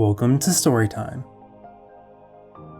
Welcome to Storytime.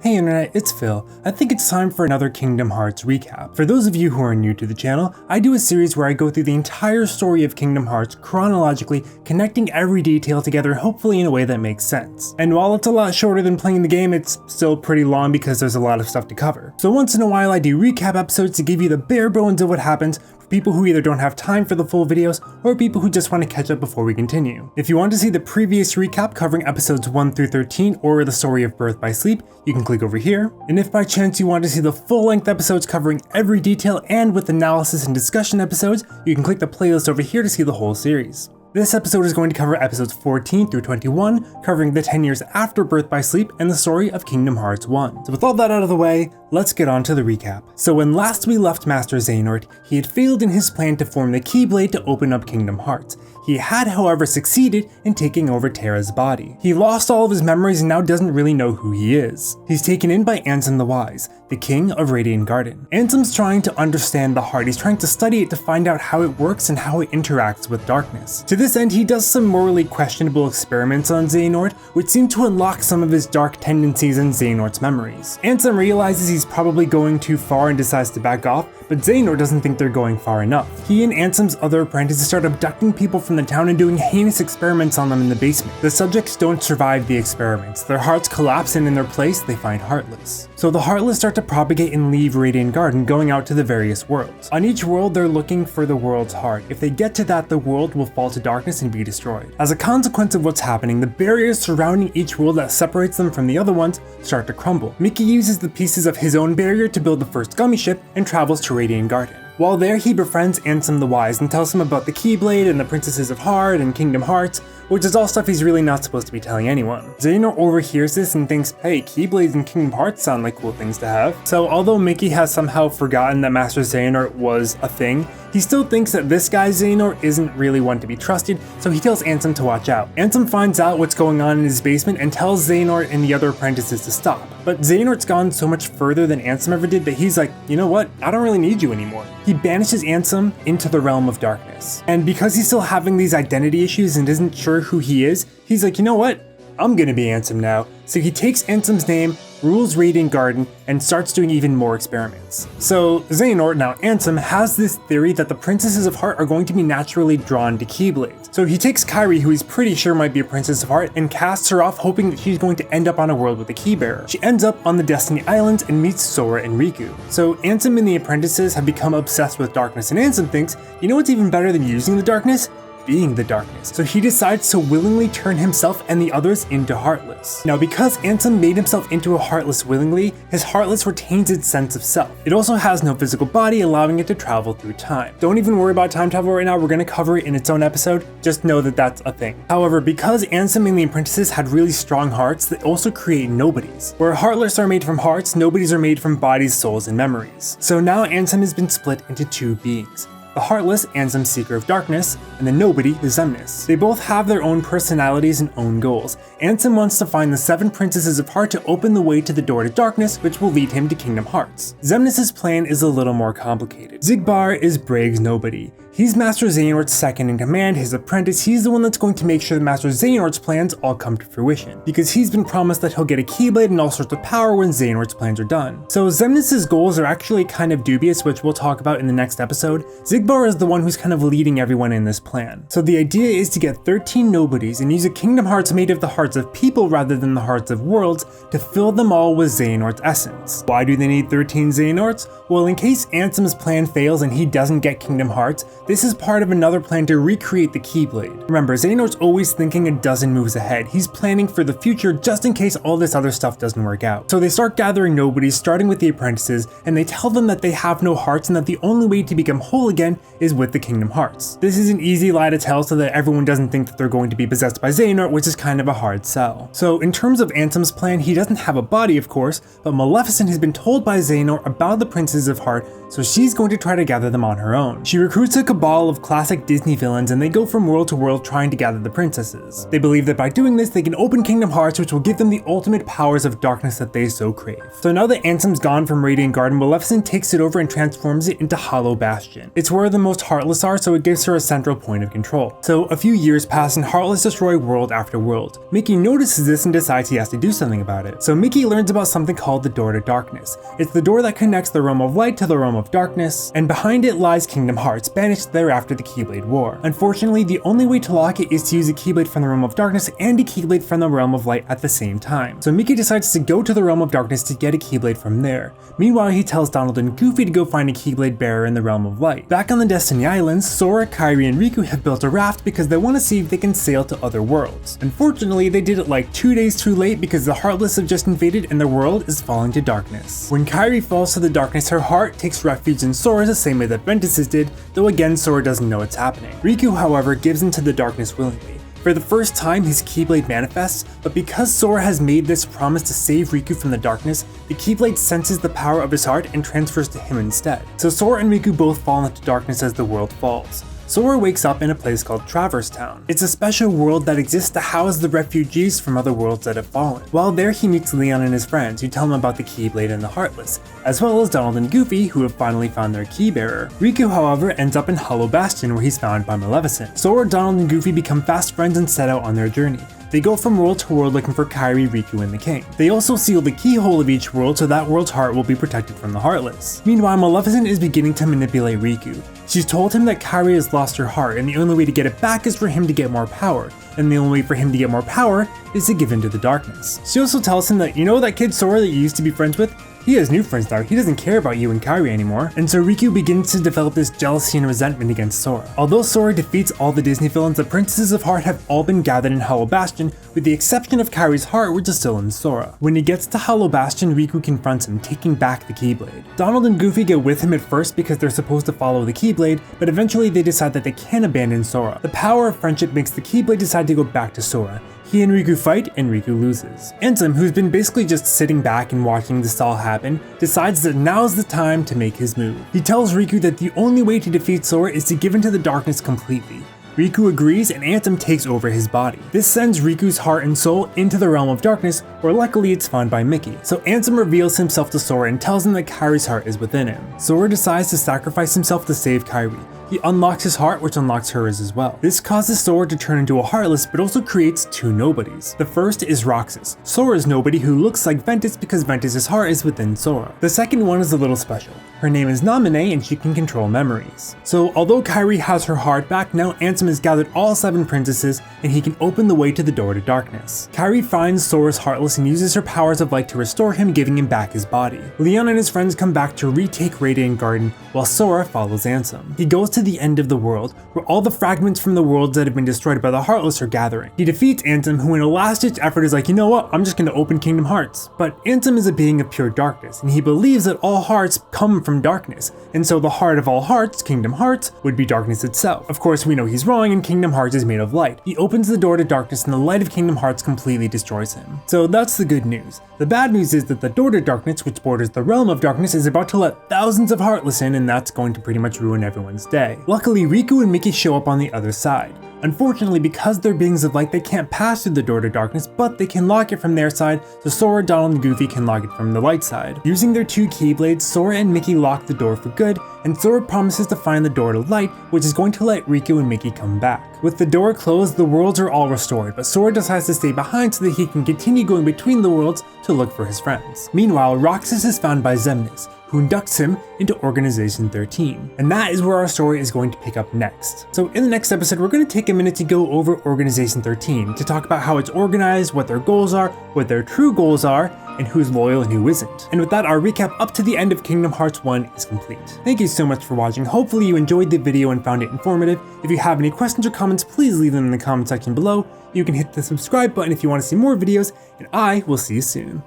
Hey internet, it's Phil. I think it's time for another Kingdom Hearts recap. For those of you who are new to the channel, I do a series where I go through the entire story of Kingdom Hearts chronologically, connecting every detail together hopefully in a way that makes sense. And while it's a lot shorter than playing the game, it's still pretty long because there's a lot of stuff to cover. So once in a while I do recap episodes to give you the bare bones of what happens, people who either don't have time for the full videos or people who just want to catch up before we continue. If you want to see the previous recap covering episodes 1 through 13 or the story of Birth by Sleep, you can click over here. And if by chance you want to see the full-length episodes covering every detail and with analysis and discussion episodes, you can click the playlist over here to see the whole series. This episode is going to cover episodes 14 through 21, covering the 10 years after Birth by Sleep and the story of Kingdom Hearts 1. So with all that out of the way, let's get on to the recap. So when last we left Master Xehanort, he had failed in his plan to form the Keyblade to open up Kingdom Hearts. He had, however, succeeded in taking over Terra's body. He lost all of his memories and now doesn't really know who he is. He's taken in by Ansem the Wise, the king of Radiant Garden. Ansem's trying to understand the heart. He's trying to study it to find out how it works and how it interacts with darkness. To this end, he does some morally questionable experiments on Xehanort, which seem to unlock some of his dark tendencies in Xehanort's memories. Ansem realizes he's probably going too far and decides to back off, but Xehanort doesn't think they're going far enough. He and Ansem's other apprentices start abducting people from the town and doing heinous experiments on them in the basement. The subjects don't survive the experiments. Their hearts collapse and in their place they find Heartless. So the Heartless start to propagate and leave Radiant Garden, going out to the various worlds. On each world they're looking for the world's heart. If they get to that, the world will fall to darkness and be destroyed. As a consequence of what's happening, the barriers surrounding each world that separates them from the other ones start to crumble. Mickey uses the pieces of his own barrier to build the first gummy ship and travels to Radiant Garden. While there, he befriends Ansem the Wise and tells him about the Keyblade and the Princesses of Heart and Kingdom Hearts, which is all stuff he's really not supposed to be telling anyone. Xehanort overhears this and thinks, hey, Keyblades and Kingdom Hearts sound like cool things to have. So although Mickey has somehow forgotten that Master Xehanort was a thing, he still thinks that this guy Xehanort isn't really one to be trusted, so he tells Ansem to watch out. Ansem finds out what's going on in his basement and tells Xehanort and the other apprentices to stop. But Xehanort's gone so much further than Ansem ever did that he's like, you know what, I don't really need you anymore. He banishes Ansem into the realm of darkness. And because he's still having these identity issues and isn't sure who he is, he's like, you know what, I'm gonna be Ansem now. So he takes Ansem's name, rules Radiant Garden, and starts doing even more experiments. So Xehanort, now Ansem, has this theory that the Princesses of Heart are going to be naturally drawn to Keyblades. So he takes Kairi, who he's pretty sure might be a Princess of Heart, and casts her off hoping that she's going to end up on a world with a Keybearer. She ends up on the Destiny Islands and meets Sora and Riku. So Ansem and the apprentices have become obsessed with darkness, and Ansem thinks, you know what's even better than using the darkness? Being the darkness. So he decides to willingly turn himself and the others into Heartless. Now because Ansem made himself into a Heartless willingly, his Heartless retains its sense of self. It also has no physical body, allowing it to travel through time. Don't even worry about time travel right now, we're gonna cover it in its own episode, just know that that's a thing. However, because Ansem and the apprentices had really strong hearts, they also create nobodies. Where Heartless are made from hearts, nobodies are made from bodies, souls, and memories. So now Ansem has been split into two beings. The Heartless, Ansem, Seeker of Darkness, and the Nobody, the Xemnas. They both have their own personalities and own goals. Ansem wants to find the 7 Princesses of Heart to open the way to the door to darkness, which will lead him to Kingdom Hearts. Xemnas' plan is a little more complicated. Xigbar is Braig's Nobody. He's Master Xehanort's second in command, his apprentice. He's the one that's going to make sure that Master Xehanort's plans all come to fruition, because he's been promised that he'll get a Keyblade and all sorts of power when Xehanort's plans are done. So Xemnas' goals are actually kind of dubious, which we'll talk about in the next episode. Xigbar is the one who's kind of leading everyone in this plan. So the idea is to get 13 nobodies and use a Kingdom Hearts made of the hearts of people rather than the hearts of worlds to fill them all with Xehanort's essence. Why do they need 13 Xehanorts? Well, in case Ansem's plan fails and he doesn't get Kingdom Hearts, this is part of another plan to recreate the Keyblade. Remember, Xehanort's always thinking a dozen moves ahead. He's planning for the future just in case all this other stuff doesn't work out. So they start gathering nobodies, starting with the apprentices, and they tell them that they have no hearts and that the only way to become whole again is with the Kingdom Hearts. This is an easy lie to tell so that everyone doesn't think that they're going to be possessed by Xehanort, which is kind of a hard sell. So in terms of Ansem's plan, he doesn't have a body of course, but Maleficent has been told by Xehanort about the Princesses of Heart, so she's going to try to gather them on her own. She recruits a cabal of classic Disney villains and they go from world to world trying to gather the princesses. They believe that by doing this they can open Kingdom Hearts, which will give them the ultimate powers of darkness that they so crave. So now that Ansem's gone from Radiant Garden, Maleficent takes it over and transforms it into Hollow Bastion. It's where the most Heartless are, so it gives her a central point of control. So a few years pass and Heartless destroy world after world. Mickey notices this and decides he has to do something about it. So Mickey learns about something called the Door to Darkness. It's the door that connects the realm of light to the realm of darkness, and behind it lies Kingdom Hearts, banished there after the Keyblade War. Unfortunately, the only way to lock it is to use a Keyblade from the realm of darkness and a Keyblade from the realm of light at the same time. So Mickey decides to go to the realm of darkness to get a Keyblade from there. Meanwhile, he tells Donald and Goofy to go find a Keyblade bearer in the realm of light. Back on the Destiny Islands, Sora, Kairi, and Riku have built a raft because they want to see if they can sail to other worlds. Unfortunately, they did it like 2 days too late because the Heartless have just invaded and their world is falling to darkness. When Kairi falls to the darkness, her heart takes refuge in Sora's the same way that Ventus's did, though again Sora doesn't know what's happening. Riku, however, gives into the darkness willingly. For the first time, his Keyblade manifests, but because Sora has made this promise to save Riku from the darkness, the Keyblade senses the power of his heart and transfers to him instead. So Sora and Riku both fall into darkness as the world falls. Sora wakes up in a place called Traverse Town. It's a special world that exists to house the refugees from other worlds that have fallen. While there, he meets Leon and his friends, who tell him about the Keyblade and the Heartless, as well as Donald and Goofy, who have finally found their key bearer. Riku, however, ends up in Hollow Bastion, where he's found by Maleficent. Sora, Donald, and Goofy become fast friends and set out on their journey. They go from world to world looking for Kairi, Riku, and the King. They also seal the keyhole of each world so that world's heart will be protected from the Heartless. Meanwhile, Maleficent is beginning to manipulate Riku. She's told him that Kairi has lost her heart and the only way to get it back is for him to get more power, and the only way for him to get more power is to give in to the darkness. She also tells him that, you know that kid Sora that you used to be friends with? He has new friends now, he doesn't care about you and Kairi anymore. And so Riku begins to develop this jealousy and resentment against Sora. Although Sora defeats all the Disney villains, the Princesses of Heart have all been gathered in Hollow Bastion, with the exception of Kairi's heart, which is still in Sora. When he gets to Hollow Bastion, Riku confronts him, taking back the Keyblade. Donald and Goofy go with him at first because they're supposed to follow the Keyblade, but eventually they decide that they can't abandon Sora. The power of friendship makes the Keyblade decide to go back to Sora. He and Riku fight, and Riku loses. Ansem, who's been basically just sitting back and watching this all happen, decides that now's the time to make his move. He tells Riku that the only way to defeat Sora is to give into the darkness completely. Riku agrees and Ansem takes over his body. This sends Riku's heart and soul into the realm of darkness, where luckily it's found by Mickey. So Ansem reveals himself to Sora and tells him that Kairi's heart is within him. Sora decides to sacrifice himself to save Kairi. He unlocks his heart, which unlocks hers as well. This causes Sora to turn into a Heartless, but also creates two nobodies. The first is Roxas, Sora's nobody who looks like Ventus because Ventus's heart is within Sora. The second one is a little special. Her name is Naminé and she can control memories. So although Kairi has her heart back, now Ansem has gathered all 7 princesses and he can open the way to the Door to Darkness. Kairi finds Sora's Heartless and uses her powers of light to restore him, giving him back his body. Leon and his friends come back to retake Radiant Garden while Sora follows Ansem. He goes to the end of the world, where all the fragments from the worlds that have been destroyed by the Heartless are gathering. He defeats Ansem, who in a last-ditch effort is like, you know what, I'm just gonna open Kingdom Hearts. But Ansem is a being of pure darkness, and he believes that all hearts come from darkness, and so the heart of all hearts, Kingdom Hearts, would be darkness itself. Of course, we know he's wrong, and Kingdom Hearts is made of light. He opens the door to darkness, and the light of Kingdom Hearts completely destroys him. So that's the good news. The bad news is that the Door to Darkness, which borders the realm of darkness, is about to let thousands of Heartless in, and that's going to pretty much ruin everyone's day. Luckily, Riku and Mickey show up on the other side. Unfortunately, because they're beings of light, they can't pass through the Door to Darkness, but they can lock it from their side, so Sora, Donald, and Goofy can lock it from the light side. Using their 2 Keyblades, Sora and Mickey lock the door for good, and Sora promises to find the door to light, which is going to let Riku and Mickey come back. With the door closed, the worlds are all restored, but Sora decides to stay behind so that he can continue going between the worlds to look for his friends. Meanwhile, Roxas is found by Xemnas, who inducts him into Organization 13. And that is where our story is going to pick up next. So in the next episode, we're going to take a minute to go over Organization 13 to talk about how it's organized, what their goals are, what their true goals are, and who's loyal and who isn't. And with that, our recap up to the end of Kingdom Hearts 1 is complete. Thank you so much for watching. Hopefully you enjoyed the video and found it informative. If you have any questions or comments, please leave them in the comment section below. You can hit the subscribe button if you want to see more videos, and I will see you soon.